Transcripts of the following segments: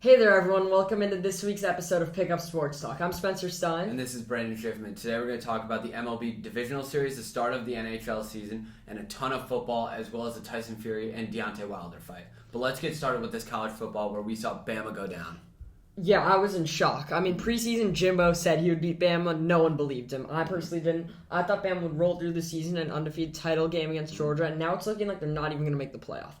Hey there, everyone. Welcome into this week's episode of Pickup Sports Talk. I'm Spencer Stein. And this is Brandon Schiffman. Today we're going to talk about the MLB Divisional Series, the start of the NHL season, and a ton of football, as well as the Tyson Fury and Deontay Wilder fight. But let's get started with this college football where we saw Bama go down. Yeah, I was in shock. I mean, preseason Jimbo said he would beat Bama. No one believed him. I personally didn't. I thought Bama would roll through the season in an undefeated title game against Georgia, and now it's looking like they're not even going to make the playoff.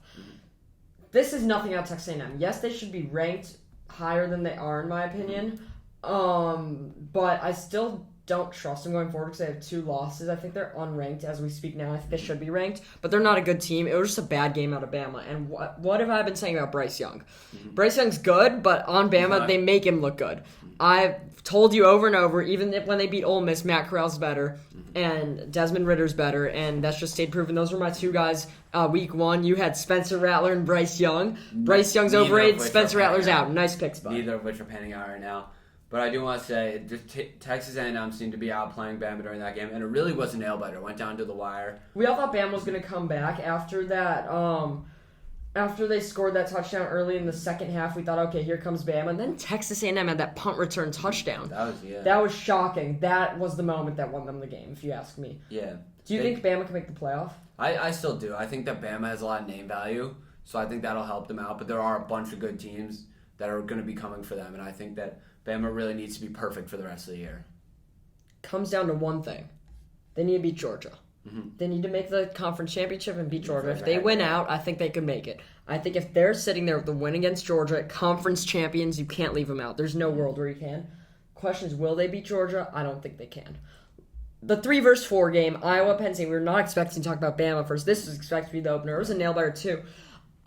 This is nothing out of Texas A&M. Yes, they should be ranked higher than they are, in my opinion. But I still don't trust them going forward because they have 2 losses. I think they're unranked as we speak now. I think they should be ranked, but they're not a good team. It was just a bad game out of Bama. And what have I been saying about Bryce Young? Bryce Young's good, but on Bama, they make him look good. I've told you over and over, even when they beat Ole Miss, Matt Corral's better, and Desmond Ritter's better, and that's just stayed proven. Those were my 2 guys week 1. You had Spencer Rattler and Bryce Young. Bryce Young's overrated, Spencer Rattler's out. Nice picks, bud. Neither of which are panning out right now. But I do want to say, Texas A&M seemed to be outplaying Bama during that game, and it really was a nail-biter. It went down to the wire. We all thought Bama was going to come back after that. After they scored that touchdown early in the second half, we thought, okay, here comes Bama. And then Texas A&M had that punt return touchdown. That was shocking. That was the moment that won them the game, if you ask me. Yeah. Do you think Bama can make the playoff? I still do. I think that Bama has a lot of name value, so I think that'll help them out. But there are a bunch of good teams that are going to be coming for them, and I think that Bama really needs to be perfect for the rest of the year. Comes down to one thing. They need to beat Georgia. They need to make the conference championship and beat Georgia. If they win out, I think they could make it. I think if they're sitting there with the win against Georgia, conference champions, you can't leave them out. There's no world where you can. Question is, will they beat Georgia? I don't think they can. The 3-4 game, Iowa, Penn State, we were not expecting to talk about Bama first. This was expected to be the opener. It was a nail-biter, too.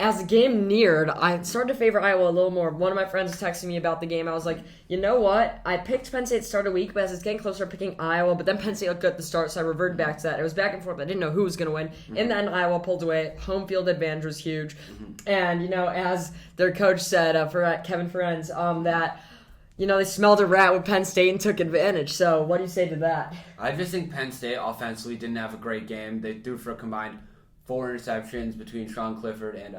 As the game neared, I started to favor Iowa a little more. One of my friends was texting me about the game. I was like, you know what? I picked Penn State to start a week, but as it's getting closer, I'm picking Iowa. But then Penn State looked good at the start, so I reverted back to that. It was back and forth. I didn't know who was going to win. In the end, Iowa pulled away. Home field advantage was huge. And, as their coach said, Kevin Ferenz, that they smelled a rat with Penn State and took advantage. So what do you say to that? I just think Penn State offensively didn't have a great game. They threw for a combined 4 interceptions between Sean Clifford and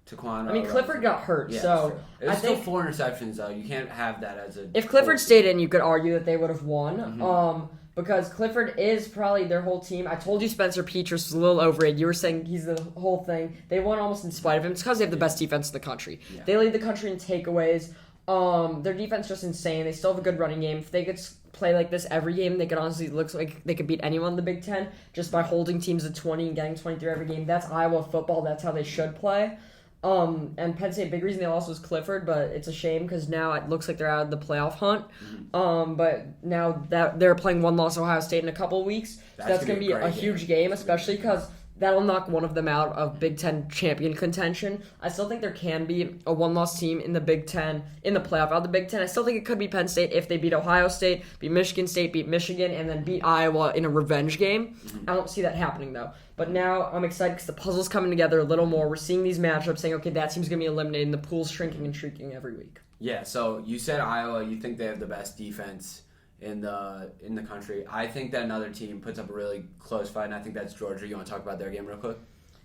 Taquan. I mean, Clifford got hurt, yeah, so it was still 4 interceptions, though. You can't have that as a... If Clifford stayed in, you could argue that they would have won. Because Clifford is probably their whole team. I told you Spencer Petras was a little overrated. You were saying he's the whole thing. They won almost in spite of him. It's because they have the best defense in the country. Yeah. They lead the country in takeaways. Their defense is just insane. They still have a good running game. If they could play like this every game, they could honestly look like they could beat anyone in the Big Ten just by holding teams to 20 and getting 23 every game. That's Iowa football. That's how they should play. And Penn State, big reason they lost was Clifford, but it's a shame because now it looks like they're out of the playoff hunt. But now that they're playing one-loss Ohio State in a couple of weeks, that's going to be a huge game, especially because that'll knock one of them out of Big Ten champion contention. I still think there can be a one-loss team in the Big Ten, in the playoff out of the Big Ten. I still think it could be Penn State if they beat Ohio State, beat Michigan State, beat Michigan, and then beat Iowa in a revenge game. I don't see that happening, though. But now I'm excited because the puzzle's coming together a little more. We're seeing these matchups saying, okay, that team's going to be eliminated, and the pool's shrinking and shrinking every week. Yeah, so you said Iowa. You think they have the best defense in the country. I think that another team puts up a really close fight, and I think that's Georgia. You want to talk about their game real quick?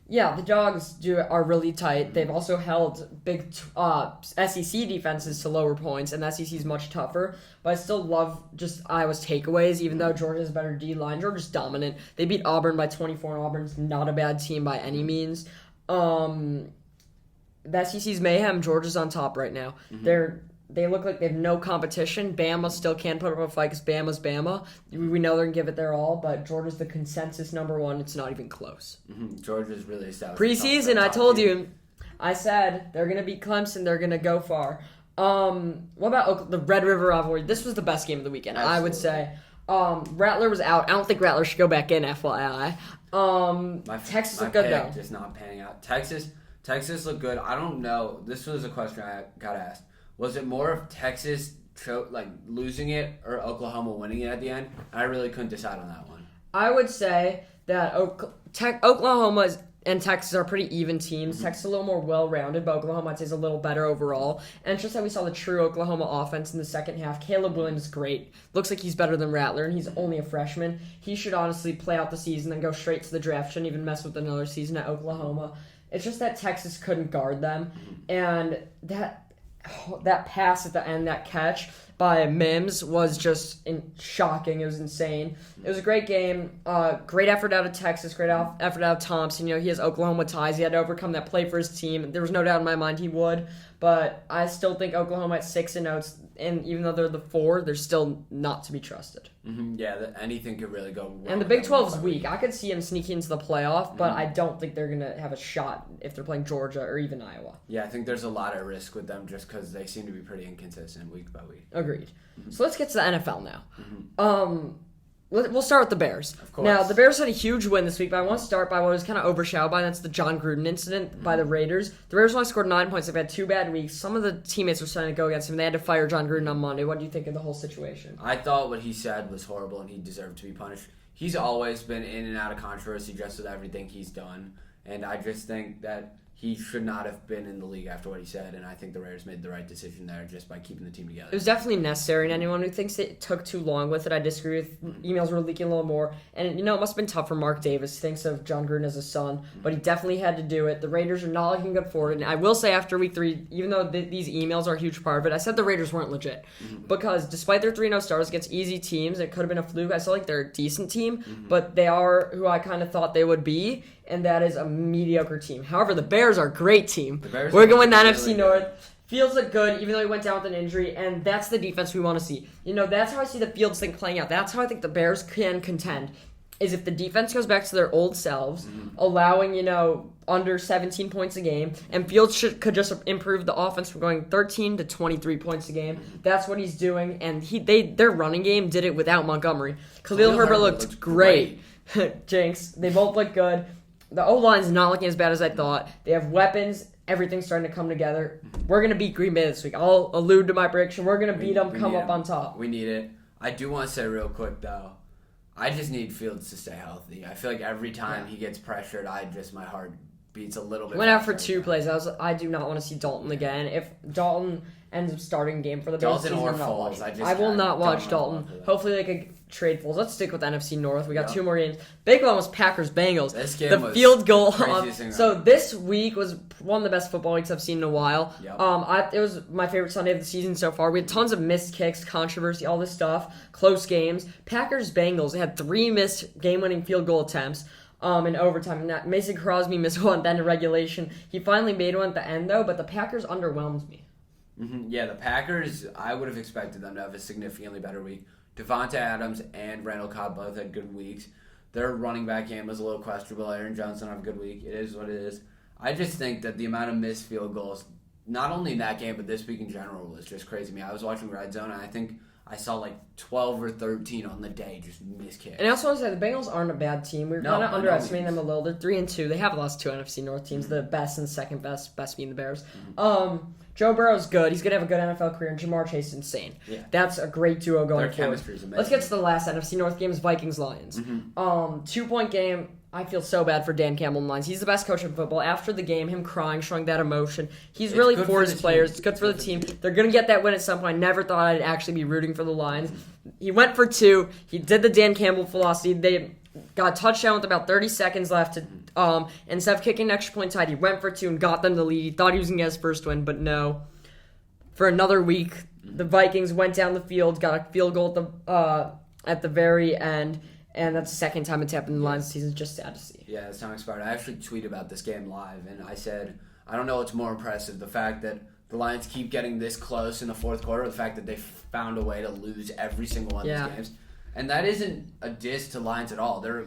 Yeah, the Dogs are really tight. They've also held big SEC defenses to lower points, and the SEC is much tougher. But I still love just Iowa's takeaways, even though Georgia has a better D-line. Georgia's dominant. They beat Auburn by 24, and Auburn's not a bad team by any means. The SEC's mayhem. Georgia's on top right now. They look like they have no competition. Bama still can put up a fight because Bama's Bama. We know they're going to give it their all, but Georgia's the consensus number 1. It's not even close. Georgia's really established. Preseason, I told you. I said they're going to beat Clemson. They're going to go far. What about the Red River rivalry? This was the best game of the weekend, absolutely. I would say. Rattler was out. I don't think Rattler should go back in, FYI. Texas looked good, though. Just not panning out. Texas looked good. I don't know. This was a question I got asked. Was it more of Texas losing it or Oklahoma winning it at the end? I really couldn't decide on that one. I would say that Oklahoma and Texas are pretty even teams. Texas is a little more well-rounded, but Oklahoma is a little better overall. And it's just that we saw the true Oklahoma offense in the second half. Caleb Williams is great. Looks like he's better than Rattler, and he's only a freshman. He should honestly play out the season and go straight to the draft. Shouldn't even mess with another season at Oklahoma. It's just that Texas couldn't guard them, and that that pass at the end, that catch by Mims was just shocking. It was insane. It was a great game. Great effort out of Texas. Great effort out of Thompson. He has Oklahoma ties. He had to overcome that play for his team. There was no doubt in my mind he would. But I still think Oklahoma at 6-0, and even though they're the 4, they're still not to be trusted. Mm-hmm. Yeah, anything could really go wrong. And the Big 12 is weak. I could see them sneaking into the playoff, but I don't think they're going to have a shot if they're playing Georgia or even Iowa. Yeah, I think there's a lot of risk with them just because they seem to be pretty inconsistent week by week. Agreed. So let's get to the NFL now. Mm-hmm. We'll start with the Bears. Of course. Now, the Bears had a huge win this week, but I want to start by what was kind of overshadowed by, that's the John Gruden incident by the Raiders. The Raiders only scored 9 points. They've had 2 bad weeks. Some of the teammates were starting to go against him. They had to fire John Gruden on Monday. What do you think of the whole situation? I thought what he said was horrible, and he deserved to be punished. He's always been in and out of controversy just with everything he's done, and I just think that he should not have been in the league after what he said, and I think the Raiders made the right decision there just by keeping the team together. It was definitely necessary, and anyone who thinks it took too long with it, I disagree with. Emails were leaking a little more, and it must have been tough for Mark Davis. He thinks of John Gruden as a son, but he definitely had to do it. The Raiders are not looking good forward, and I will say after week 3, even though these emails are a huge part of it, I said the Raiders weren't legit, because despite their 3-0 starts against easy teams, it could have been a fluke. I still think they're a decent team, but they are who I kind of thought they would be, and that is a mediocre team. However, the Bears are a great team. We're going to win the NFC North. Fields look good, even though he went down with an injury, and that's the defense we want to see. That's how I see the Fields thing playing out. That's how I think the Bears can contend, is if the defense goes back to their old selves, allowing, under 17 points a game, and Fields could just improve the offense from going 13 to 23 points a game. That's what he's doing, and their running game did it without Montgomery. Khalil Herbert looked great. Jinx. They both look good. The O-line's not looking as bad as I thought. They have weapons. Everything's starting to come together. We're going to beat Green Bay this week. I'll allude to my prediction. We're going to beat them, come up on top. We need it. I do want to say real quick, though, I just need Fields to stay healthy. I feel like every time he gets pressured, my heart beats a little bit. Went out for 2 plays. I do not want to see Dalton again. If Dalton ends up starting game for the Bears, Dalton or Foles, I will not watch Dalton. Hopefully they could trade Foles. Let's stick with NFC North. We got 2 more games. Big one was Packers-Bengals. This game was field goal. So this week was one of the best football weeks I've seen in a while. Yep. It was my favorite Sunday of the season so far. We had tons of missed kicks, controversy, all this stuff, close games. Packers-Bengals, they had 3 missed game-winning field goal attempts. In overtime. And Mason Crosby missed one at the end of regulation. He finally made one at the end, though, but the Packers underwhelmed me. Yeah, the Packers, I would have expected them to have a significantly better week. Devonta Adams and Randall Cobb both had good weeks. Their running back game was a little questionable. Aaron Johnson had a good week. It is what it is. I just think that the amount of missed field goals, not only in that game, but this week in general, was just crazy to me. I was watching Red Zone, and I think I saw like 12 or 13 on the day just missed kicks. And I also want to say the Bengals aren't a bad team. We're kind of underestimating them a little. They're 3-2. They have lost 2 NFC North teams. The best and second best being the Bears. Joe Burrow's good. He's going to have a good NFL career. And Jamar Chase is insane. Yeah. That's a great duo going forward. Their chemistry is amazing. Let's get to the last NFC North game, Vikings-Lions. 2-point game. I feel so bad for Dan Campbell in Lions. He's the best coach in football. After the game, him crying, showing that emotion. He's really for his players. It's good for the team. They're going to get that win at some point. I never thought I'd actually be rooting for the Lions. He went for 2. He did the Dan Campbell philosophy. They got a touchdown with about 30 seconds left. Instead of kicking an extra point tied, he went for 2 and got them the lead. He thought he was going to get his first win, but no. For another week, the Vikings went down the field, got a field goal at the very end. And that's the second time it's happened in the Lions season. It's just sad to see. Yeah, it's time expired. I actually tweeted about this game live, and I said, I don't know what's more impressive, the fact that the Lions keep getting this close in the fourth quarter, or the fact that they found a way to lose every single one of these games. And that isn't a diss to Lions at all. They're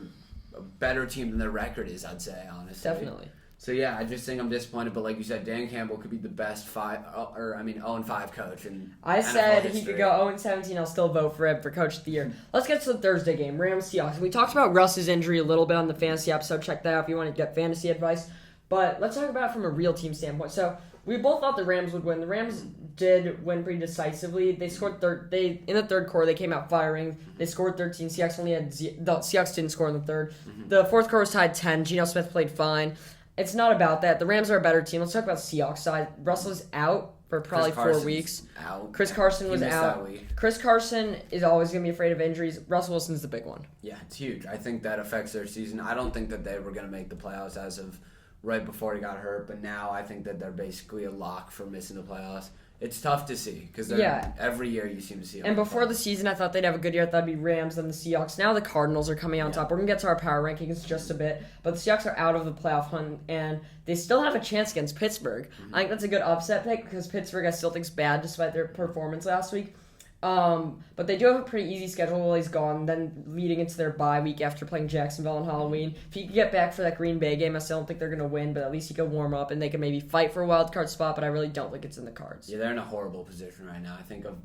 a better team than their record is, I'd say, honestly. Definitely. So, yeah, I just think I'm disappointed. But like you said, Dan Campbell could be the best 0-5 coach in I said NFL he could go 0-17. I'll still vote for him for Coach of the Year. Let's get to the Thursday game, Rams-Seahawks. We talked about Russ's injury a little bit on the fantasy episode. Check that out if you want to get fantasy advice. But let's talk about it from a real team standpoint. So we both thought the Rams would win. The Rams did win pretty decisively. They scored in the third quarter. They came out firing. They scored 13. Seahawks didn't score in the third. The fourth quarter was tied 10. Geno Smith played fine. It's not about that. The Rams are a better team. Let's talk about the Seahawks side. Russell's out for probably 4 weeks. Out. Chris Carson was out. Chris Carson is always going to be afraid of injuries. Russell Wilson's the big one. Yeah, it's huge. I think that affects their season. I don't think that they were going to make the playoffs as of right before he got hurt, but now I think that they're basically a lock for missing the playoffs. It's tough to see because every year you seem to see them. And before the season, I thought they'd have a good year. I thought it'd be Rams, then the Seahawks. Now the Cardinals are coming out on top. We're going to get to our power rankings just a bit. But the Seahawks are out of the playoff hunt, and they still have a chance against Pittsburgh. I think that's a good upset pick because Pittsburgh I still think's bad despite their performance last week. But they do have a pretty easy schedule while he's gone, then leading into their bye week after playing Jacksonville on Halloween. If he could get back for that Green Bay game, I still don't think they're going to win, but at least he could warm up and they can maybe fight for a wild card spot, but I really don't think it's in the cards. Yeah, they're in a horrible position right now. I think of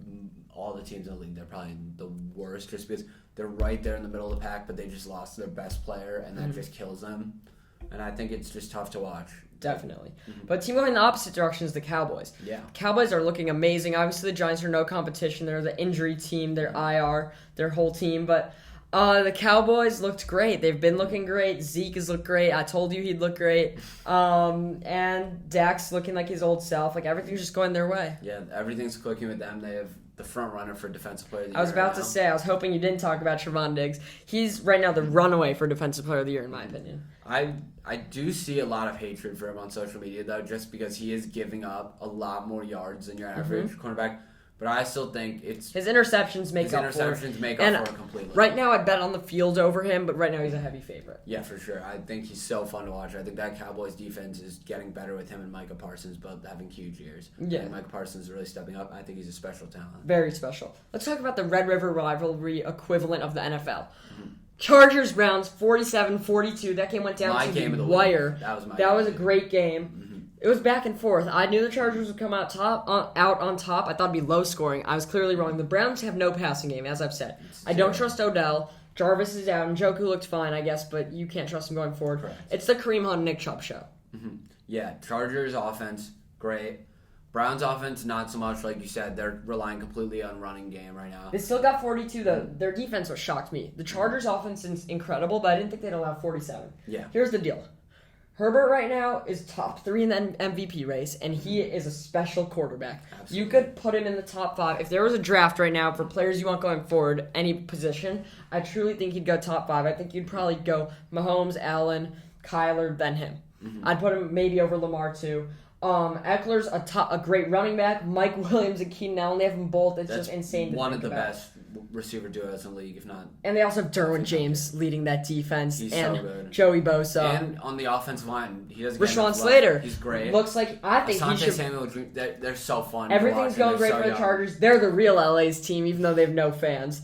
all the teams in the league, they're probably the worst just because they're right there in the middle of the pack, but they just lost their best player, and that just kills them. And I think it's just tough to watch. Definitely. But team going in the opposite direction is the Cowboys. Yeah. Cowboys are looking amazing. Obviously, the Giants are no competition. They're the injury team. They're IR, their whole team. But the Cowboys looked great. They've been looking great. Zeke has looked great. I told you he'd look great. And Dak's looking like his old self. Like, everything's just going their way. Yeah, everything's clicking with them. They have the front runner for Defensive Player of the Year. I was about to say, I was hoping you didn't talk about Travon Diggs. He's right now the runaway for Defensive Player of the Year, in my opinion. I do see a lot of hatred for him on social media, though, just because he is giving up a lot more yards than your average cornerback. But I still think it's... His interceptions make up for it. Completely. Right now, I bet on the field over him, but right now he's a heavy favorite. Yeah, for sure. I think he's so fun to watch. I think that Cowboys defense is getting better with him and Micah Parsons both having huge years. Yeah. And Micah Parsons is really stepping up. I think he's a special talent. Very special. Let's talk about the Red River rivalry equivalent of the NFL. Chargers Browns 47-42. That game went down to the wire. That was a great game. It was back and forth. I knew the Chargers would come out on top. I thought it'd be low scoring. I was clearly wrong. The Browns have no passing game, as I've said. I don't trust Odell. Jarvis is out, and Njoku looked fine, I guess, but you can't trust him going forward. Correct. It's the Kareem Hunt and Nick Chubb show. Yeah, Chargers offense, great. Browns offense, not so much. Like you said, they're relying completely on running game right now. They still got 42, though. Their defense was shocked me. The Chargers offense is incredible, but I didn't think they'd allow 47. Yeah. Here's the deal. Herbert right now is top 3 in the MVP race, and he is a special quarterback. Absolutely. You could put him in the top 5. If there was a draft right now for players you want going forward, any position, I truly think he'd go top 5. I think you'd probably go Mahomes, Allen, Kyler, then him. I'd put him maybe over Lamar, too. Eckler's a great running back. Mike Williams and Keenan Allen, they have them both. It's just insane to one think of the about. best receiver duos in the league, if not. And they also have Derwin James leading that defense. He's and so good. Joey Bosa. And on the offensive line, he doesn't get Rashawn enough Slater. love. He's great. Looks like, I think Asante he should. Samuel, they're so fun. Everything's going great for the Chargers. They're the real LA's team, even though they have no fans.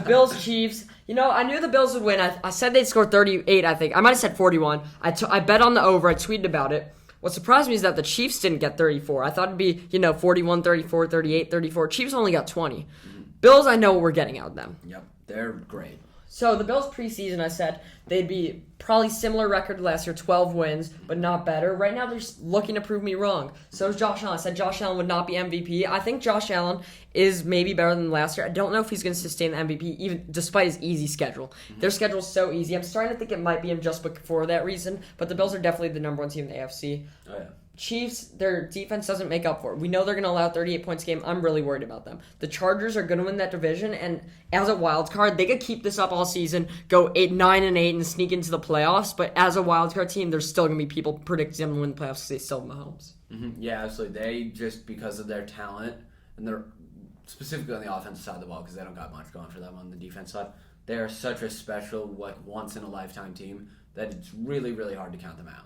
Bills, Chiefs. You know, I knew the Bills would win. I said they'd score 38, I think. I might have said 41. I bet on the over. I tweeted about it. What surprised me is that the Chiefs didn't get 34. I thought it'd be, 41, 34, 38, 34. Chiefs only got 20. Bills, I know what we're getting out of them. Yep, they're great. So the Bills preseason, I said they'd be probably similar record to last year, 12 wins, but not better. Right now, they're just looking to prove me wrong. So is Josh Allen. I said Josh Allen would not be MVP. I think Josh Allen is maybe better than last year. I don't know if he's going to sustain the MVP, even despite his easy schedule. Their schedule's so easy. I'm starting to think it might be him just for that reason, but the Bills are definitely the number 1 team in the AFC. Oh, yeah. Chiefs, their defense doesn't make up for it. We know they're going to allow 38 points a game. I'm really worried about them. The Chargers are going to win that division, and as a wild card, they could keep this up all season, go 9-8, and sneak into the playoffs. But as a wild card team, there's still going to be people predicting them to win the playoffs because they still have Mahomes. Yeah, absolutely. They just because of their talent, and they're specifically on the offensive side of the ball because they don't got much going for them on the defense side. They are such a special, once in a lifetime team that it's really, really hard to count them out.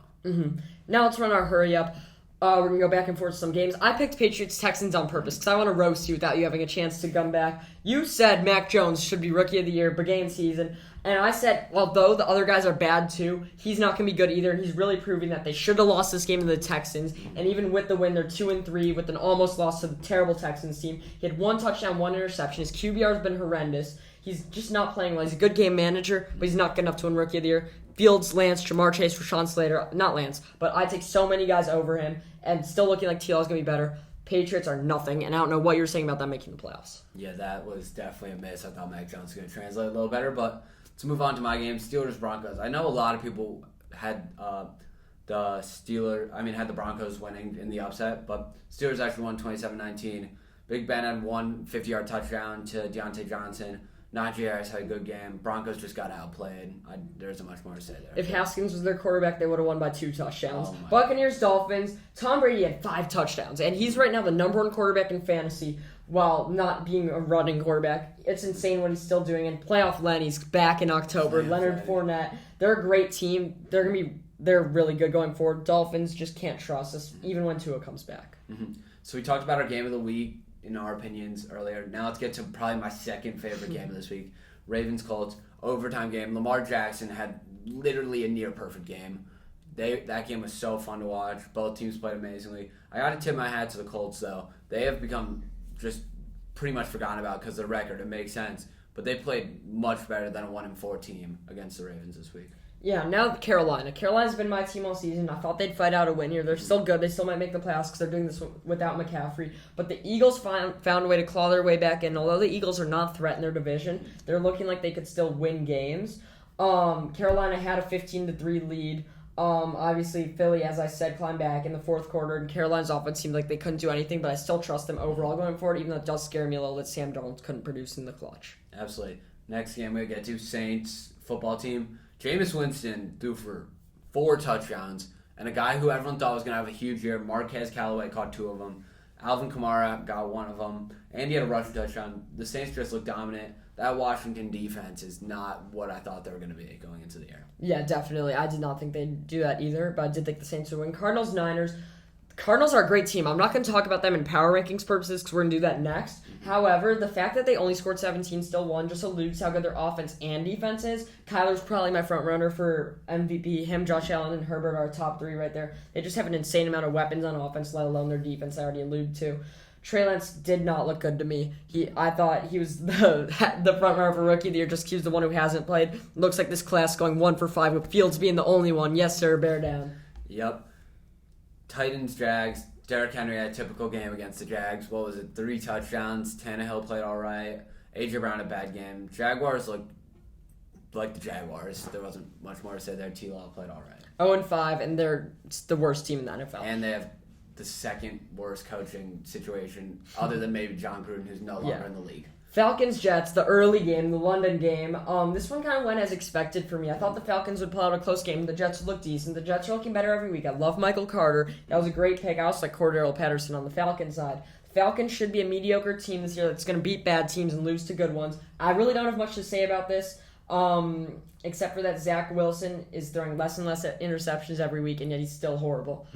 Now let's run our hurry up. We're going to go back and forth some games. I picked Patriots-Texans on purpose because I want to roast you without you having a chance to come back. You said Mac Jones should be Rookie of the Year, beginning season. And I said, although the other guys are bad too, he's not going to be good either. And he's really proving that they should have lost this game to the Texans. And even with the win, they're 2-3 with an almost loss to the terrible Texans team. He had 1 touchdown, 1 interception. His QBR has been horrendous. He's just not playing well. He's a good game manager, but he's not good enough to win Rookie of the Year. Fields, Lance, Jamar Chase, Rashawn Slater. Not Lance, but I take so many guys over him, and still looking like TL is going to be better. Patriots are nothing, and I don't know what you're saying about them making the playoffs. Yeah, that was definitely a miss. I thought Mac Jones was going to translate a little better, but let's move on to my game, Steelers-Broncos. I know a lot of people had had the Broncos winning in the upset, but Steelers actually won 27-19. Big Ben had one 50-yard touchdown to Deontay Johnson. Najee Harris had a good game. Broncos just got outplayed. There isn't much more to say there. If Haskins was their quarterback, they would have won by 2 touchdowns. Oh my Buccaneers, Dolphins. Tom Brady had 5 touchdowns, and he's right now the number 1 quarterback in fantasy while not being a running quarterback. It's insane what he's still doing. And playoff Lenny's back in October. Leonard Fournette. They're a great team. They're really good going forward. Dolphins just can't trust us, even when Tua comes back. Mm-hmm. So we talked about our game of the week, in our opinions, earlier. Now let's get to probably my second favorite game of this week. Ravens-Colts, overtime game. Lamar Jackson had literally a near-perfect game. That game was so fun to watch. Both teams played amazingly. I got to tip my hat to the Colts, though. They have become just pretty much forgotten about because of the record. It makes sense. But they played much better than a 1-4 team against the Ravens this week. Yeah, now Carolina. Carolina's been my team all season. I thought they'd fight out a win here. They're still good. They still might make the playoffs because they're doing this without McCaffrey. But the Eagles found a way to claw their way back in. Although the Eagles are not threatening their division, they're looking like they could still win games. Carolina had a 15-3 lead. Obviously, Philly, as I said, climbed back in the fourth quarter, and Carolina's offense seemed like they couldn't do anything, but I still trust them overall going forward, even though it does scare me a little that Sam Darnold couldn't produce in the clutch. Absolutely. Next game we get to Saints football team. Jameis Winston threw for 4 touchdowns, and a guy who everyone thought was going to have a huge year, Marquez Callaway, caught 2 of them. Alvin Kamara got 1 of them, and he had a rushing touchdown. The Saints just looked dominant. That Washington defense is not what I thought they were going to be going into the year. Yeah, definitely. I did not think they'd do that either, but I did think the Saints would win. Cardinals, Niners. The Cardinals are a great team. I'm not going to talk about them in power rankings purposes because we're going to do that next. However, the fact that they only scored 17, still won, just alludes to how good their offense and defense is. Kyler's probably my front runner for MVP. Him, Josh Allen, and Herbert are top 3 right there. They just have an insane amount of weapons on offense, let alone their defense I already alluded to. Trey Lance did not look good to me. I thought he was the front runner for Rookie of the Year, just he's the one who hasn't played. Looks like this class going 1 for 5 with Fields being the only one. Yes, sir, bear down. Yep. Titans, Jags. Derrick Henry had a typical game against the Jags. What was it? 3 touchdowns. Tannehill played all right. A.J. Brown a bad game. Jaguars looked like the Jaguars. There wasn't much more to say there. T-Law played all right. 0-5, and they're the worst team in the NFL. And they have the second worst coaching situation, other than maybe John Gruden, who's no longer in the league. Falcons, Jets, the early game, the London game. This one kind of went as expected for me. I thought the Falcons would pull out a close game. The Jets would look decent. The Jets are looking better every week. I love Michael Carter. That was a great pick. I also like Cordero Patterson on the Falcons side. The Falcons should be a mediocre team this year that's going to beat bad teams and lose to good ones. I really don't have much to say about this. Except for that Zach Wilson is throwing less and less interceptions every week, and yet he's still horrible.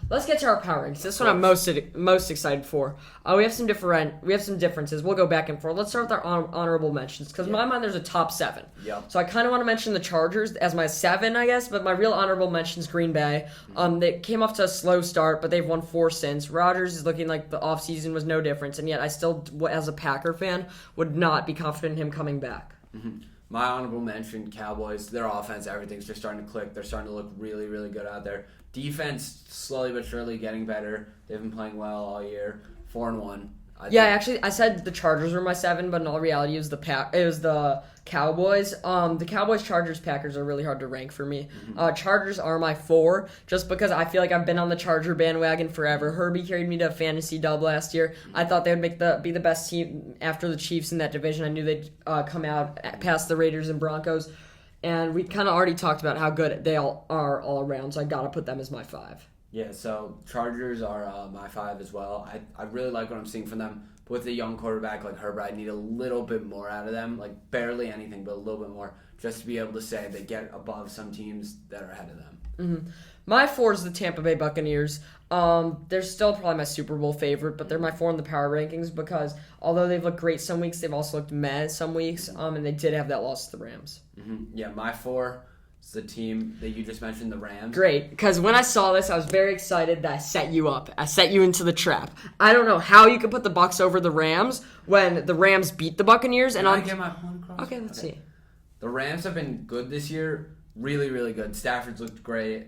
Let's get to our power rankings. This one I'm most excited for. We have some differences. We'll go back and forth. Let's start with our honorable mentions, because in my mind there's a top 7. Yep. So I kind of want to mention the Chargers as my 7, I guess, but my real honorable mention is Green Bay. They came off to a slow start, but they've won 4 since. Rodgers is looking like the offseason was no difference, and yet I still, as a Packer fan, would not be confident in him coming back. Mm-hmm. My honorable mention, Cowboys. Their offense, everything's just starting to click. They're starting to look really, really good out there. Defense, slowly but surely getting better. They've been playing well all year. 4-1. I said the Chargers were my 7, but in all reality, it was the Cowboys. The Cowboys, Chargers, Packers are really hard to rank for me. Mm-hmm. Chargers are my 4, just because I feel like I've been on the Charger bandwagon forever. Herbie carried me to a fantasy dub last year. I thought they would be the best team after the Chiefs in that division. I knew they'd come out past the Raiders and Broncos, and we kind of already talked about how good they all are all around, so I got to put them as my 5. Yeah, so Chargers are my 5 as well. I really like what I'm seeing from them. But with a young quarterback like Herbert, I need a little bit more out of them. Like, barely anything, but a little bit more, just to be able to say they get above some teams that are ahead of them. Mm-hmm. My 4 is the Tampa Bay Buccaneers. They're still probably my Super Bowl favorite, but they're my 4 in the power rankings because although they've looked great some weeks, they've also looked meh some weeks, and they did have that loss to the Rams. Mm-hmm. Yeah, my 4... It's the team that you just mentioned, the Rams. Great, because when I saw this, I was very excited that I set you up. I set you into the trap. I don't know how you could put the Bucs over the Rams when the Rams beat the Buccaneers. Can I get my point across? Okay, let's see. The Rams have been good this year. Really, really good. Stafford's looked great.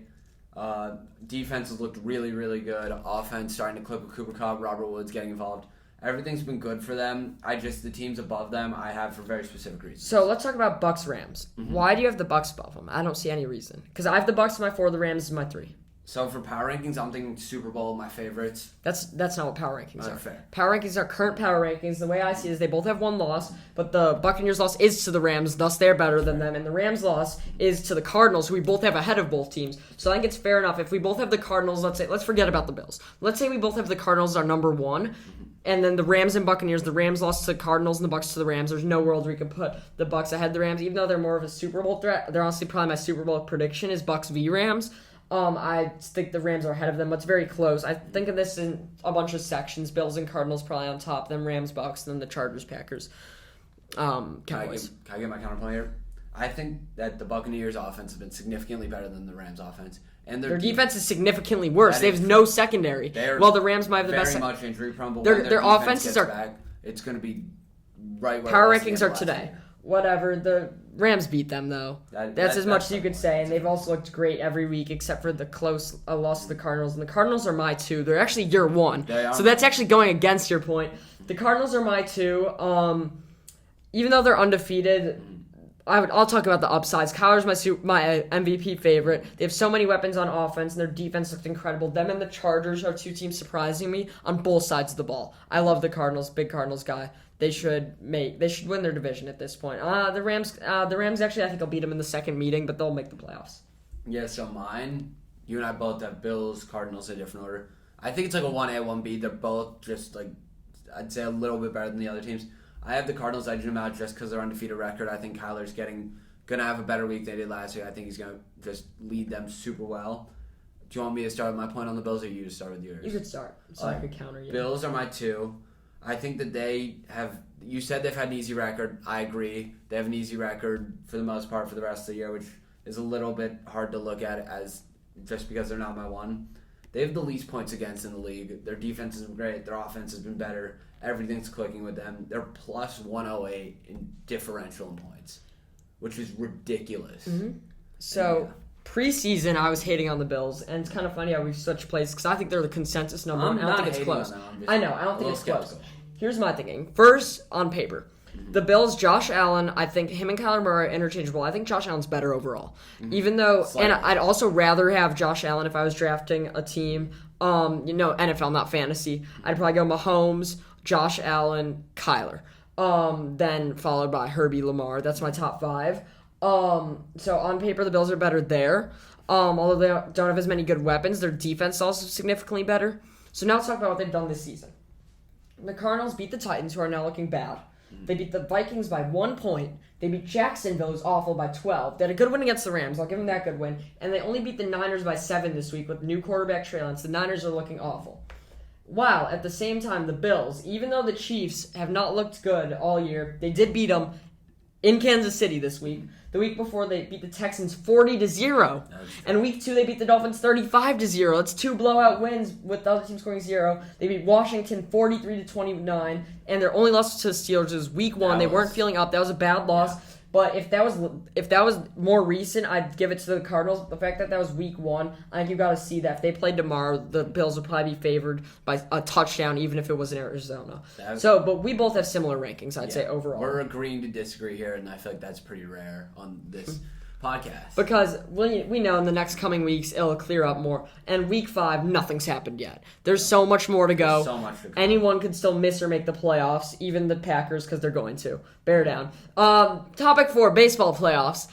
Defense has looked really, really good. Offense starting to click with Cooper Kupp, Robert Woods getting involved. Everything's been good for them. The teams above them I have for very specific reasons. So let's talk about Bucs Rams. Mm-hmm. Why do you have the Bucs above them? I don't see any reason. Because I have the Bucs as my 4, the Rams as my 3. So for power rankings, I'm thinking Super Bowl, my favorites. That's not what power rankings are. Fair. Power rankings are current power rankings. The way I see it is they both have one loss, but the Buccaneers' loss is to the Rams, thus they're better than them, and the Rams' loss is to the Cardinals, who we both have ahead of both teams. So I think it's fair enough if we both have the Cardinals. Let's forget about the Bills. Let's say we both have the Cardinals as our number one, and then the Rams and Buccaneers. The Rams lost to the Cardinals and the Bucs to the Rams. There's no world we could put the Bucs ahead of the Rams, even though they're more of a Super Bowl threat. They're honestly probably my Super Bowl prediction is Bucs v Rams. I think the Rams are ahead of them, but it's very close. I think of this in a bunch of sections. Bills and Cardinals probably on top, then Rams, Bucs, then the Chargers, Packers, Cowboys. Can I get my counterpoint here? I think that the Buccaneers' offense has been significantly better than the Rams' offense. And their defense is significantly worse. They have no secondary. Well, the Rams might have the best. Very much injury prone, but their offenses are back, it's going to be right where power rankings are today. Whatever. The Rams beat them, though. That's as much as you could say, and they've also looked great every week except for the close loss to the Cardinals. And the Cardinals are my two. They're actually your one. So that's actually going against your point. The Cardinals are my two. Even though they're undefeated, I'll talk about the upsides. Kyler's my MVP favorite. They have so many weapons on offense, and their defense looked incredible. Them and the Chargers are two teams surprising me on both sides of the ball. I love the Cardinals, big Cardinals guy. They should win their division at this point. The Rams actually I think will beat them in the second meeting, but they'll make the playoffs. Yeah, so mine, you and I both have Bills, Cardinals in a different order. I think it's like a 1A, 1B. They're both just like, I'd say a little bit better than the other teams. I have the Cardinals edging them out just because they're undefeated record. I think Kyler's gonna have a better week than he did last year. I think he's gonna just lead them super well. Do you want me to start with my point on the Bills, or you to start with yours? You could start, so I could counter you. Bills are my two. I think that they have. You said they've had an easy record. I agree. They have an easy record for the most part for the rest of the year, which is a little bit hard to look at as just because they're not my one. They have the least points against in the league. Their defense has been great. Their offense has been better. Everything's clicking with them. They're plus 108 in differential in points, which is ridiculous. Mm-hmm. So, preseason, I was hating on the Bills, and it's kind of funny how we've switched places because I think they're the consensus number one. I don't think it's close. I know. I don't think it's close. Here's my thinking. First, on paper. The Bills, Josh Allen, I think him and Kyler Murray are interchangeable. I think Josh Allen's better overall. Even though, and I'd also rather have Josh Allen if I was drafting a team, NFL, not fantasy. I'd probably go Mahomes, Josh Allen, Kyler. Then followed by Herbie Lamar. That's my top five. So on paper, the Bills are better there. Although they don't have as many good weapons, their defense is also significantly better. So now let's talk about what they've done this season. The Cardinals beat the Titans, who are now looking bad. They beat the Vikings by 1 point. They beat Jacksonville, who's awful, by 12. They had a good win against the Rams. I'll give them that good win. And they only beat the Niners by 7 this week with new quarterback Trey Lance. The Niners are looking awful. While, at the same time, the Bills, even though the Chiefs have not looked good all year, they did beat them in Kansas City this week. The week before, they beat the Texans 40-0. And week 2, they beat the Dolphins 35-0. That's 2 blowout wins with the other team scoring 0. They beat Washington 43-29. And their only loss to the Steelers was week 1. They weren't feeling up. That was a bad loss. Yeah. But if that was more recent, I'd give it to the Cardinals. The fact that was week 1, I think you got to see that. If they played tomorrow, the Bills would probably be favored by a touchdown, even if it was in Arizona. But we both have similar rankings, I'd say, overall. We're agreeing to disagree here, and I feel like that's pretty rare on this podcast. Because we know in the next coming weeks, it'll clear up more. And week 5, nothing's happened yet. There's so much more to go. So much to go. Anyone could still miss or make the playoffs, even the Packers, because they're going to. Bear down. Topic 4, baseball playoffs.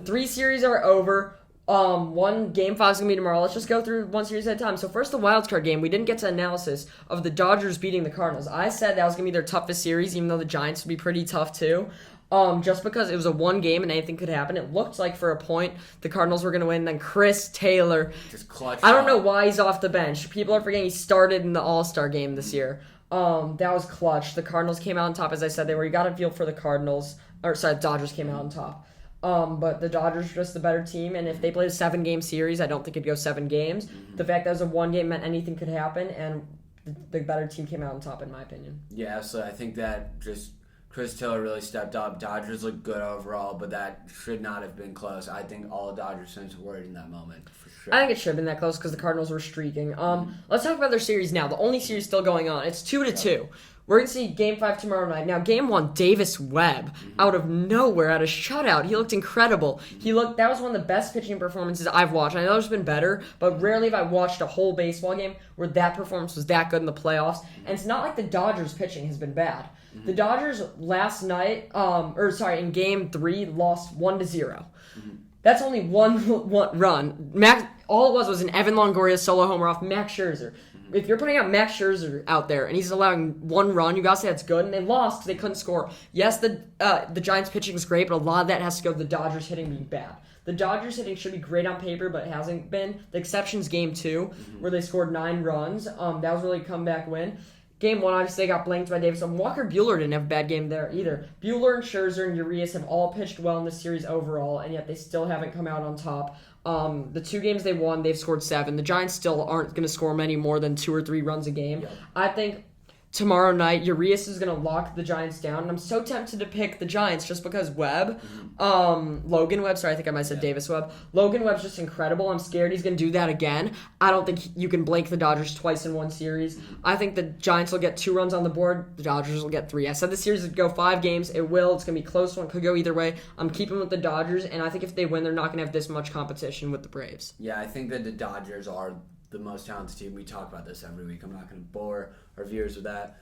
3 series are over. One game 5 is going to be tomorrow. Let's just go through one series at a time. So first, the wild card game. We didn't get to analysis of the Dodgers beating the Cardinals. I said that was going to be their toughest series, even though the Giants would be pretty tough too. Just because it was a 1 game and anything could happen. It looked like for a point the Cardinals were going to win. Then Chris Taylor, just clutch. I don't know why he's off the bench. People are forgetting he started in the All-Star game this year. That was clutch. The Cardinals came out on top, as I said they were. You got to feel for the Dodgers came out on top. But the Dodgers are just the better team, and if they played a 7-game series, I don't think it'd go 7 games. The fact that it was a 1 game meant anything could happen, and the better team came out on top, in my opinion. Yeah, so I think that just Chris Taylor really stepped up. Dodgers looked good overall, but that should not have been close. I think all the Dodgers fans were worried in that moment, for sure. I think it should have been that close because the Cardinals were streaking. Let's talk about their series now. The only series still going on. It's 2-2. We're going to see Game 5 tomorrow night. Now, Game 1, Davis Webb, out of nowhere, had a shutout. He looked incredible. That was one of the best pitching performances I've watched. I know there's been better, but rarely have I watched a whole baseball game where that performance was that good in the playoffs. And it's not like the Dodgers pitching has been bad. The Dodgers last night, in Game 3, lost 1-0. That's only one run. All it was an Evan Longoria solo homer off Max Scherzer. If you're putting out Max Scherzer out there and he's allowing one run, you gotta say that's good. And they lost because they couldn't score. Yes, the Giants pitching is great, but a lot of that has to go to the Dodgers hitting being bad. The Dodgers hitting should be great on paper, but it hasn't been. The exception's Game 2, where they scored 9 runs. That was really a comeback win. Game 1, obviously, they got blanked by Davis. Walker Buehler didn't have a bad game there either. Buehler and Scherzer and Urias have all pitched well in this series overall, and yet they still haven't come out on top. The 2 games they won, they've scored 7. The Giants still aren't going to score many more than 2 or 3 runs a game. Yep. I think tomorrow night, Urias is going to lock the Giants down, and I'm so tempted to pick the Giants just because Webb, Logan Webb, sorry, I think I might have said Davis Webb. Logan Webb's just incredible. I'm scared he's going to do that again. I don't think you can blank the Dodgers twice in one series. I think the Giants will get 2 runs on the board. The Dodgers will get 3. I said the series would go 5 games. It will. It's going to be a close one. Could go either way. I'm keeping with the Dodgers, and I think if they win, they're not going to have this much competition with the Braves. Yeah, I think that the Dodgers are the most talented team. We talk about this every week. I'm not going to bore our viewers with that.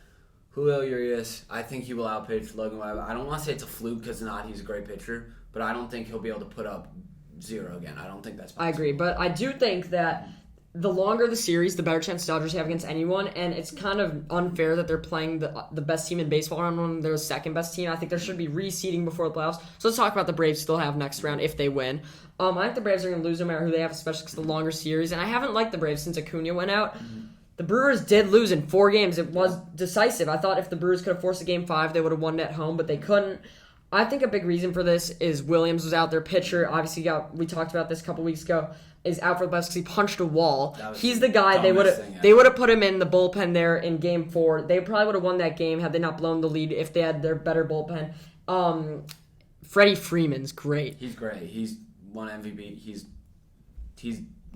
Julio Urias, I think he will outpitch Logan Webb. I don't want to say it's a fluke because not. He's a great pitcher, but I don't think he'll be able to put up 0 again. I don't think that's possible. I agree, but I do think that the longer the series, the better chance the Dodgers have against anyone, and it's kind of unfair that they're playing the best team in baseball round when they're the second best team. I think there should be reseeding before the playoffs. So let's talk about the Braves still have next round if they win. I think the Braves are going to lose no matter who they have, especially because of the longer series, and I haven't liked the Braves since Acuna went out. The Brewers did lose in 4 games. It was decisive. I thought if the Brewers could have forced a Game 5, they would have won at home, but they couldn't. I think a big reason for this is Williams was out there. Pitcher, obviously, we talked about this a couple weeks ago, is out for the playoffs because he punched a wall. He's the guy they would have put him in the bullpen there in Game 4. They probably would have won that game had they not blown the lead if they had their better bullpen. Freddie Freeman's great. He's great. He's won MVP. He's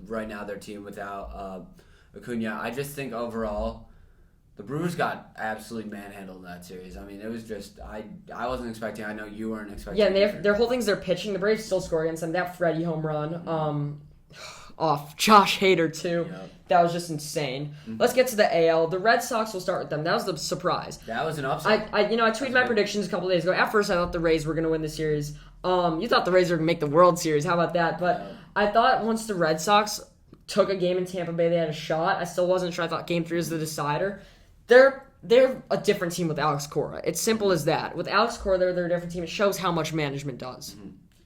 right now their team without Acuna. I just think overall the Brewers got absolutely manhandled in that series. I mean, it was just I wasn't expecting. I know you weren't expecting. Yeah, and their whole thing's their pitching. The Braves still score against them. That Freddie home run, off Josh Hader too. Yep. That was just insane. Let's get to the AL. The Red Sox, will start with them. That was the surprise. That was an upset. I tweeted my predictions a couple days ago. At first, I thought the Rays were going to win the series. You thought the Rays were going to make the World Series. How about that? But I thought once the Red Sox took a game in Tampa Bay, they had a shot. I still wasn't sure. I thought Game 3 was the decider. They're a different team with Alex Cora. It's simple as that. With Alex Cora, they're a different team. It shows how much management does.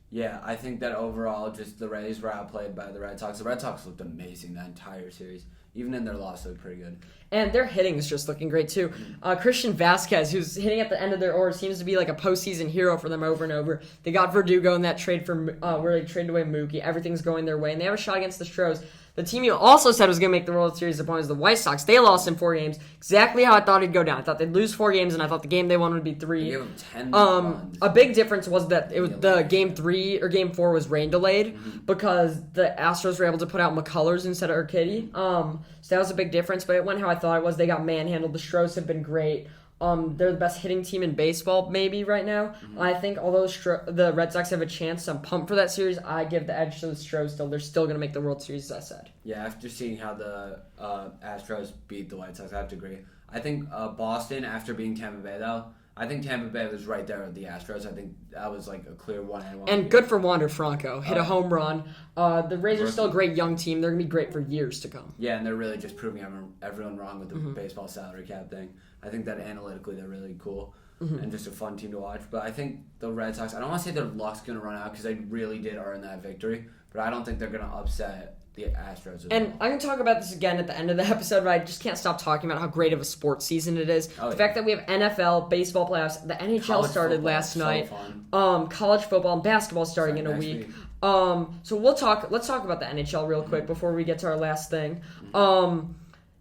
Yeah, I think that overall, just the Rays were outplayed by the Red Sox. The Red Sox looked amazing that entire series. Even in their loss, they looked pretty good. And their hitting is just looking great, too. Christian Vasquez, who's hitting at the end of their order, seems to be like a postseason hero for them over and over. They got Verdugo in that trade where they traded away Mookie. Everything's going their way, and they have a shot against the Stros. The team you also said was going to make the World Series opponent is the White Sox. They lost in 4 games. Exactly how I thought it'd go down. I thought they'd lose 4 games, and I thought the game they won would be 3. They gave them 10 runs. A big difference was that the Game 3 or Game 4 was rain delayed because the Astros were able to put out McCullers instead of Urquidy. So that was a big difference, but it went how I thought it was. They got manhandled. The Stros have been great. They're the best hitting team in baseball, maybe, right now. I think although the Red Sox have a chance, I'm pumped for that series. I give the edge to the Stros still. They're still going to make the World Series, as I said. Yeah, after seeing how the Astros beat the White Sox, I have to agree. I think Boston, after beating Tampa Bay, though, I think Tampa Bay was right there with the Astros. I think that was like a clear 1-1. And good for Wander Franco. Hit a home run. The Rays are still a great young team. They're going to be great for years to come. Yeah, and they're really just proving everyone wrong with the baseball salary cap thing. I think that analytically they're really cool and just a fun team to watch. But I think the Red Sox, I don't want to say their luck's going to run out because they really did earn that victory, but I don't think they're going to upset the Astros. And I'm going to talk about this again at the end of the episode, but I just can't stop talking about how great of a sports season it is. The fact that we have NFL, baseball playoffs, the NHL started last night, college football and basketball starting in a week. So let's talk about the NHL real quick before we get to our last thing.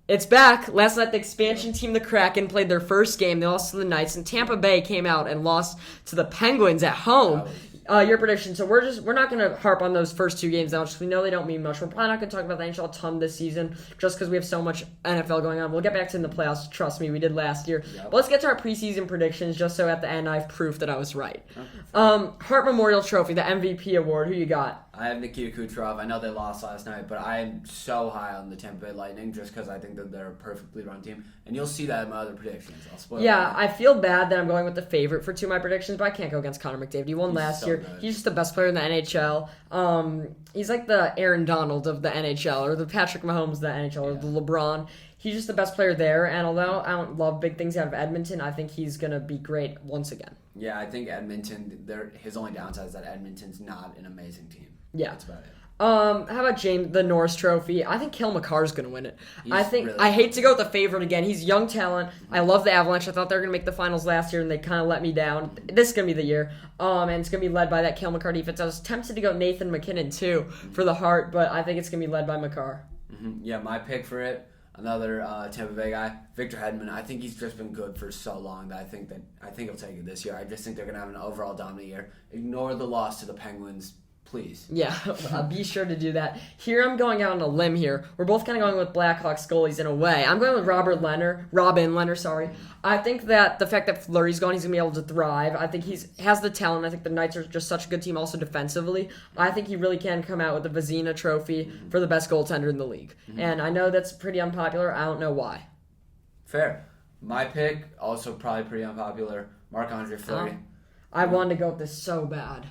It's back. Last night, the expansion team, the Kraken, played their first game. They lost to the Knights, and Tampa Bay came out and lost to the Penguins at home. your prediction. So we're not going to harp on those first 2 games now, just we know they don't mean much. We're probably not going to talk about the NHL a ton this season, just because we have so much NFL going on. We'll get back to in the playoffs. Trust me, we did last year. Yep. But let's get to our preseason predictions, just so at the end I have proof that I was right. Hart Memorial Trophy, the MVP award. Who you got? I have Nikita Kucherov. I know they lost last night, but I'm so high on the Tampa Bay Lightning just because I think that they're a perfectly run team. And you'll see that in my other predictions. I'll spoil it. I feel bad that I'm going with the favorite for 2 of my predictions, but I can't go against Connor McDavid. He won last year. Good. He's just the best player in the NHL. He's like the Aaron Donald of the NHL, or the Patrick Mahomes of the NHL, or the LeBron. He's just the best player there, and although I don't love big things out of Edmonton, I think he's going to be great once again. Yeah, I think Edmonton, his only downside is that Edmonton's not an amazing team. Yeah. That's about it. How about James, the Norris Trophy? I think Cale Makar's going to win it. I hate to go with the favorite again. He's young talent. I love the Avalanche. I thought they were going to make the finals last year, and they kind of let me down. This is going to be the year. And it's going to be led by that Cale Makar defense. I was tempted to go Nathan McKinnon, too, for the Hart, but I think it's going to be led by Makar. Yeah, my pick for it, another Tampa Bay guy, Victor Hedman. I think he's just been good for so long that I think he'll take it this year. I just think they're going to have an overall dominant year. Ignore the loss to the Penguins, please. Yeah, be sure to do that. Here I'm going out on a limb here. We're both kind of going with Blackhawks goalies in a way. I'm going with Robin Leonard. I think that the fact that Fleury's gone, he's going to be able to thrive. I think he has the talent. I think the Knights are just such a good team also defensively. I think he really can come out with the Vezina trophy for the best goaltender in the league. And I know that's pretty unpopular. I don't know why. Fair. My pick, also probably pretty unpopular, Marc Andre Fleury. I wanted to go with this so bad.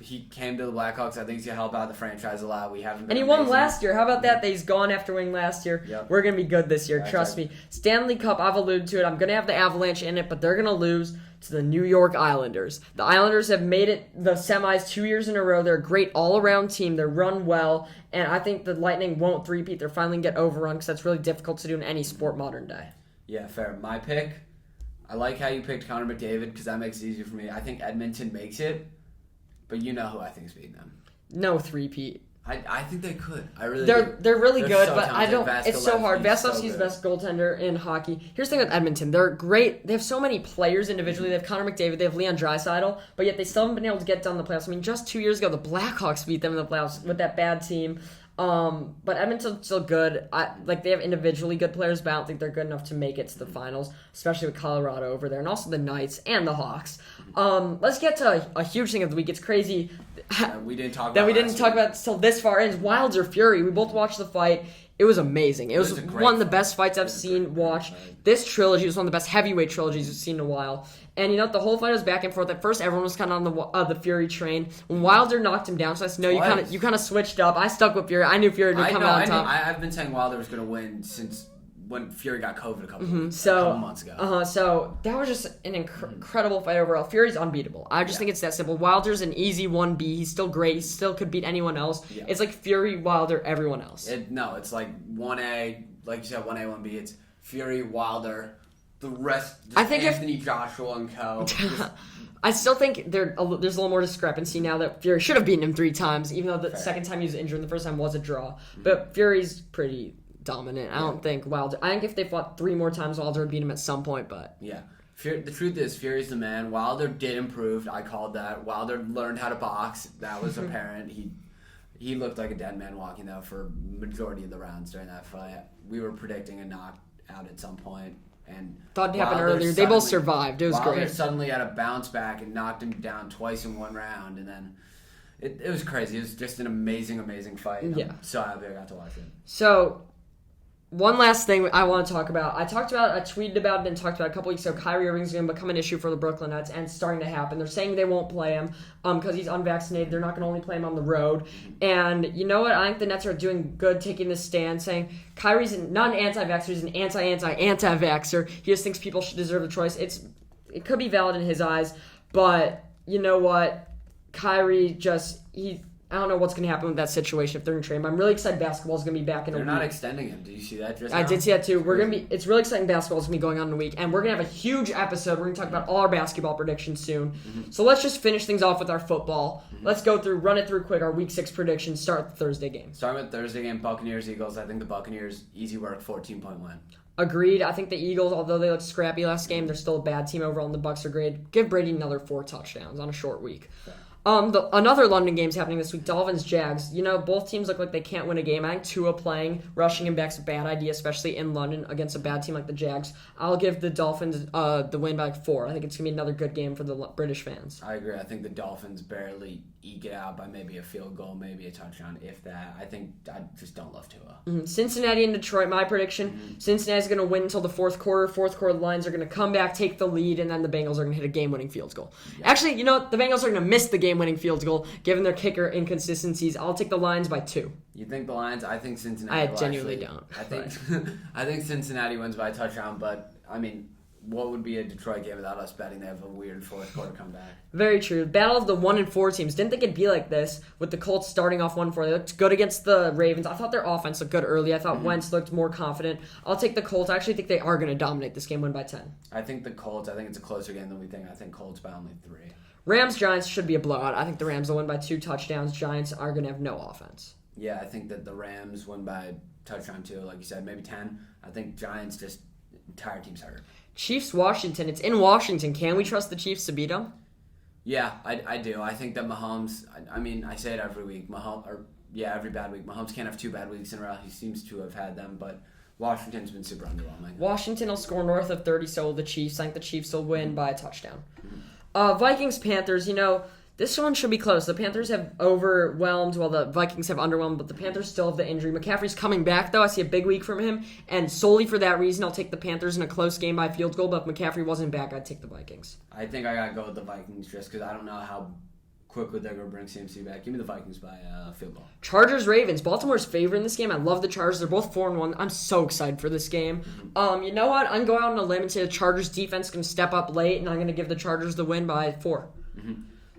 He came to the Blackhawks. I think he's going to help out the franchise a lot. We haven't been And he won last year. How about that? That he's gone after winning last year. Yep. We're going to be good this year. That's Trust right. me. Stanley Cup, I've alluded to it. I'm going to have the Avalanche in it, but they're going to lose to the New York Islanders. The Islanders have made it the semis 2 years in a row. They're a great all-around team. They're run well, and I think the Lightning won't three-peat. They're finally going to get overrun because that's really difficult to do in any sport modern day. Yeah, fair. My pick, I like how you picked Connor McDavid because that makes it easier for me. I think Edmonton makes it. But you know who I think is beating them. No three-peat. I think they could. I really do. They're really good, so but I don't. It's so hard. Vasilevsky's the best goaltender in hockey. Here's the thing with Edmonton: they're great. They have so many players individually. They have Connor McDavid. They have Leon Draisaitl, but yet they still haven't been able to get down the playoffs. I mean, just 2 years ago, the Blackhawks beat them in the playoffs with that bad team. But Edmonton's still good. They have individually good players, but I don't think they're good enough to make it to the finals, especially with Colorado over there, and also the Knights and the Hawks. Let's get to a huge thing of the week. It's crazy we didn't talk that about we didn't talk about till this far. It's Wilds or Fury. We both watched the fight. It was amazing. It was one of the best fights I've seen watched. This trilogy was one of the best heavyweight trilogies we've seen in a while. And you know, the whole fight was back and forth. At first, everyone was kind of on the Fury train. When Wilder knocked him down, so I said, no, you kind of switched up. I stuck with Fury. I knew Fury would come out on top. I've been saying Wilder was going to win since when Fury got COVID a couple months ago. So that was just an incredible fight overall. Fury's unbeatable. I just think it's that simple. Wilder's an easy 1B. He's still great. He still could beat anyone else. Yeah. It's like Fury, Wilder, everyone else. It's like 1A, like you said, 1A, 1B. It's Fury, Wilder, the rest, Anthony Joshua and co. I still think there's a little more discrepancy now that Fury should have beaten him 3 times, even though the second time he was injured and the first time was a draw. But Fury's pretty dominant. I don't think Wilder. I think if they fought 3 more times, Wilder would beat him at some point. But yeah, the truth is, Fury's the man. Wilder did improve. I called that. Wilder learned how to box. That was apparent. He looked like a dead man walking though for majority of the rounds during that fight. We were predicting a knockout at some point, and thought it happened earlier. They both survived. It was Wilder great. Suddenly had a bounce back and knocked him down twice in 1 round, and then. It was crazy. It was just an amazing fight. I'm so happy I got to watch it. So. One last thing I want to talk about. I tweeted about it and talked about it a couple weeks ago. Kyrie Irving's going to become an issue for the Brooklyn Nets, and it's starting to happen. They're saying they won't play him because he's unvaccinated. They're not going to only play him on the road. And you know what? I think the Nets are doing good taking this stand, saying Kyrie's not an anti-vaxxer. He's an anti-vaxxer. He just thinks people should deserve the choice. It could be valid in his eyes, but you know what? Kyrie I don't know what's going to happen with that situation if they're going to trade him. I'm really excited basketball's going to be back in a week. They're not extending him. Did you see that just now? I did see that too. It's really exciting basketball's going to be going on in a week, and we're going to have a huge episode. We're going to talk about all our basketball predictions soon. So let's just finish things off with our football. Let's run it through quick, our week 6 predictions. Start with the Thursday game. Starting with Thursday game, Buccaneers-Eagles. I think the Buccaneers, easy work, 14-point win. Agreed. I think the Eagles, although they looked scrappy last game, they're still a bad team overall, and the Bucs are great. Give Brady another 4 touchdowns on a short week. Another London game's happening this week. Dolphins Jags. Both teams look like they can't win a game. I think Tua playing rushing him back's a bad idea, especially in London against a bad team like the Jags. I'll give the Dolphins the win by 4. I think it's gonna be another good game for the British fans. I agree. I think the Dolphins barely eke it out by maybe a field goal, maybe a touchdown, if that. I just don't love Tua. Cincinnati and Detroit. My prediction: Cincinnati's gonna win until the fourth quarter. Fourth quarter, the Lions are gonna come back, take the lead, and then the Bengals are gonna hit a game-winning field goal. Yeah. Actually, the Bengals are gonna miss the game-winning field goal. Given their kicker inconsistencies, I'll take the Lions by 2. You think the Lions? I think Cincinnati. I genuinely don't. I think Cincinnati wins by a touchdown, but what would be a Detroit game without us betting they have a weird fourth quarter comeback? Very true. Battle of the 1-4 teams. Didn't think it'd be like this with the Colts starting off 1-4. They looked good against the Ravens. I thought their offense looked good early. I thought Wentz looked more confident. I'll take the Colts. I actually think they are going to dominate this game, win by 10. I think the Colts. I think it's a closer game than we think. I think Colts by only 3. Rams-Giants should be a blowout. I think the Rams will win by 2 touchdowns. Giants are going to have no offense. Yeah, I think that the Rams win by a touchdown too. Like you said, maybe 10. I think Giants just entire team's hurt. Chiefs-Washington. It's in Washington. Can we trust the Chiefs to beat them? Yeah, I do. I think that Mahomes. I say it every week. Every bad week. Mahomes can't have 2 bad weeks in a row. He seems to have had them, but Washington's been super underwhelming. Washington will score north of 30, so will the Chiefs. I think the Chiefs will win by a touchdown. Vikings-Panthers, this one should be close. The Panthers have overwhelmed while the Vikings have underwhelmed, but the Panthers still have the injury. McCaffrey's coming back, though. I see a big week from him, and solely for that reason, I'll take the Panthers in a close game by field goal, but if McCaffrey wasn't back, I'd take the Vikings. I think I got to go with the Vikings just because I don't know how quickly they're going to bring CMC back. Give me the Vikings by field goal. Chargers-Ravens. Baltimore's favored in this game. I love the Chargers. They're both 4-1. I'm so excited for this game. You know what? I'm going out on a limb and say the Chargers defense can step up late, and I'm going to give the Chargers the win by 4.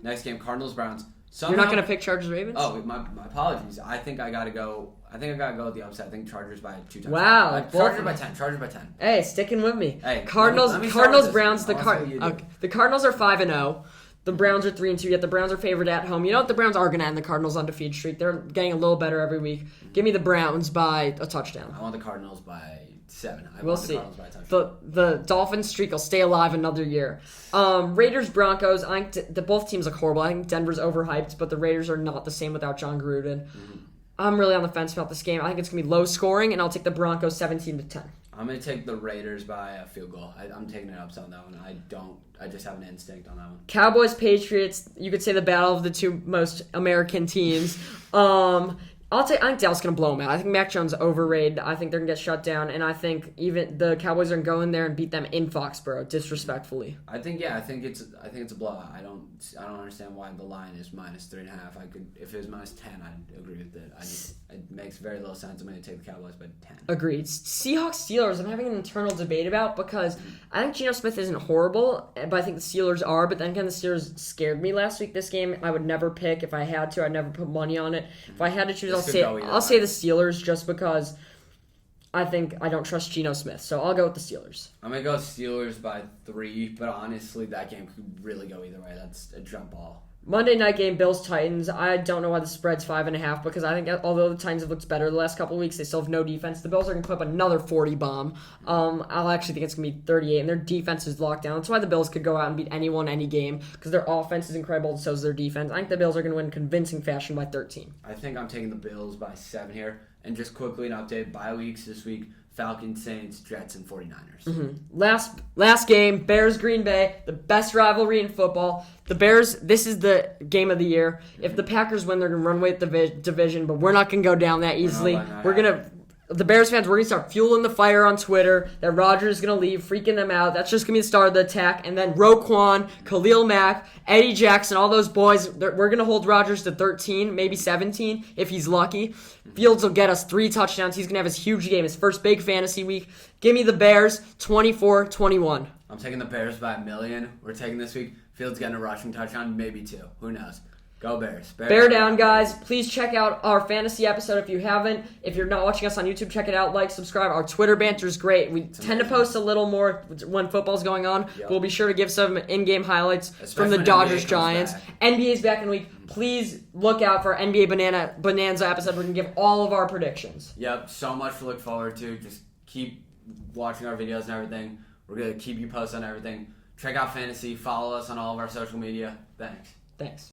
Next game, Cardinals-Browns. You're not going to pick Chargers-Ravens? Oh, my apologies. I think I got to go with the upset. I think Chargers by 2 touchdowns. Wow. Chargers by 10. Hey, sticking with me. Hey, Cardinals-Browns. The Cardinals are 5-0. The Browns are 3-2, yet the Browns are favored at home. You know what? The Browns are going to end the Cardinals' undefeated streak. They're getting a little better every week. Give me the Browns by a touchdown. I want the Cardinals by 7. We'll see. The Dolphins streak will stay alive another year. Raiders-Broncos. I think both teams look horrible. I think Denver's overhyped, but the Raiders are not the same without John Gruden. I'm really on the fence about this game. I think it's going to be low scoring, and I'll take the Broncos 17-10. I'm going to take the Raiders by a field goal. I'm taking it upset on that one. I just have an instinct on that one. Cowboys-Patriots, you could say the battle of the 2 most American teams. I think Dallas going to blow them out. I think Mac Jones overrated. I think they're going to get shut down, and I think even the Cowboys are going to go in there and beat them in Foxborough disrespectfully. I think it's a blowout. I don't understand why the line is -3.5. If it was -10, I'd agree with it. It makes very little sense. I'm going to take the Cowboys by 10. Agreed. Seahawks-Steelers, I'm having an internal debate about because I think Geno Smith isn't horrible, but I think the Steelers are. But then again, the Steelers scared me last week. This game, I would never pick. If I had to, I'd never put money on it. If I had to choose, I'll say the Steelers just because I think I don't trust Geno Smith. So I'll go with the Steelers. I'm going to go Steelers by 3, but honestly, that game could really go either way. That's a jump ball. Monday night game, Bills-Titans. I don't know why the spread's 5.5 because I think although the Titans have looked better the last couple of weeks, they still have no defense. The Bills are going to put up another 40 bomb. I'll actually think it's going to be 38, and their defense is locked down. That's why the Bills could go out and beat anyone, any game, because their offense is incredible, and so is their defense. I think the Bills are going to win in convincing fashion by 13. I think I'm taking the Bills by 7 here. And just quickly an update, bye weeks this week. Falcons, Saints, Jets, and 49ers. Last game, Bears-Green Bay, the best rivalry in football. The Bears, this is the game of the year. If the Packers win, they're going to run away with the division, but we're not going to go down that easily. The Bears fans, we're going to start fueling the fire on Twitter that Rodgers is going to leave, freaking them out. That's just going to be the start of the attack. And then Roquan, Khalil Mack, Eddie Jackson, all those boys, we're going to hold Rodgers to 13, maybe 17 if he's lucky. Fields will get us 3 touchdowns. He's going to have his huge game, his first big fantasy week. Give me the Bears, 24-21. I'm taking the Bears by 1 million. We're taking this week. Fields getting a rushing touchdown, maybe 2. Who knows? Go Bears. Bear down, guys. Please check out our fantasy episode if you haven't. If you're not watching us on YouTube, check it out. Like, subscribe. Our Twitter banter is great. We tend to post a little more when football's going on. Yep. We'll be sure to give some in-game highlights from the Dodgers-Giants. NBA's back in the week. Please look out for our NBA Bonanza episode. We're going to give all of our predictions. Yep, so much to look forward to. Just keep watching our videos and everything. We're going to keep you posted on everything. Check out Fantasy. Follow us on all of our social media. Thanks.